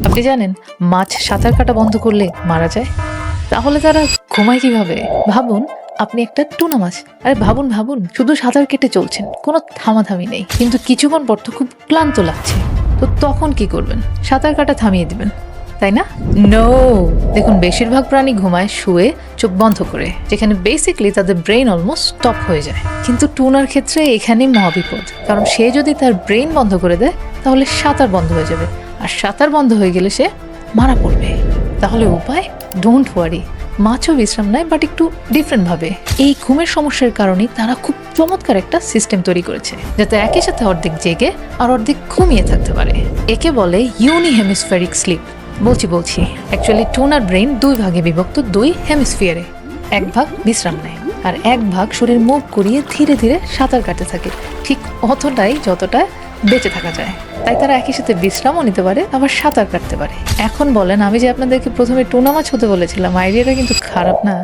আপনি জানেন মাছ সাঁতার কাটা বন্ধ করলে মারা যায়? তাহলে তারা ঘুমায় কিভাবে? ভাবুন, আপনি একটা টুনা মাছ। আরে ভাবুন ভাবুন, শুধু সাঁতার কেটে চলছেন, কোনো থামাথামি নেই, কিন্তু কিছুক্ষণ পর তো খুব ক্লান্ত লাগছে। তো তখন কি করবেন? সাঁতার কাটা থামিয়ে দিবেন, তাই না? নো। দেখুন, বেশিরভাগ প্রাণী ঘুমায় শুয়ে চোখ বন্ধ করে, যেখানে বেসিক্যালি তাদের ব্রেন অলমোস্ট স্টপ হয়ে যায়। কিন্তু টুনার ক্ষেত্রে এখানেই মহাবিপদ, কারণ সে যদি তার ব্রেন বন্ধ করে দেয় তাহলে সাঁতার বন্ধ হয়ে যাবে, আর সাঁতার বন্ধ হয়ে গেলে সে মারা পড়বে। তাহলে উপায়? ডোন্ট ওয়ারি, মাছও বিশ্রাম নেয়, বাট একটু ডিফারেন্ট ভাবে। এই ঘুমের সমস্যার কারণে তারা খুব চমৎকার একটা সিস্টেম তৈরি করেছে, যাতে একই সাথে অর্ধেক জেগে আর অর্ধেক ঘুমিয়ে থাকতে পারে। একে বলে ইউনি হেমিস্ফেরিক স্লিপ। বলছি অ্যাকচুয়ালি টুনার ব্রেন দুই ভাগে বিভক্ত, দুই হেমিস্ফিয়ারে। এক ভাগ বিশ্রাম নেয় আর এক ভাগ শরীর মুভ করিয়ে ধীরে ধীরে সাঁতার কাটতে থাকে, ঠিক অতটাই যতটা বেঁচে থাকা যায়। তাই তারা একই সাথে বিশ্রামও নিতে পারে, আবার সাঁতার কাটতে পারে। এখন বলেন, আমি যে আপনাদেরকে প্রথমে টুনা মাছ হতে বলেছিলাম, আইডিয়াটা কিন্তু খারাপ না?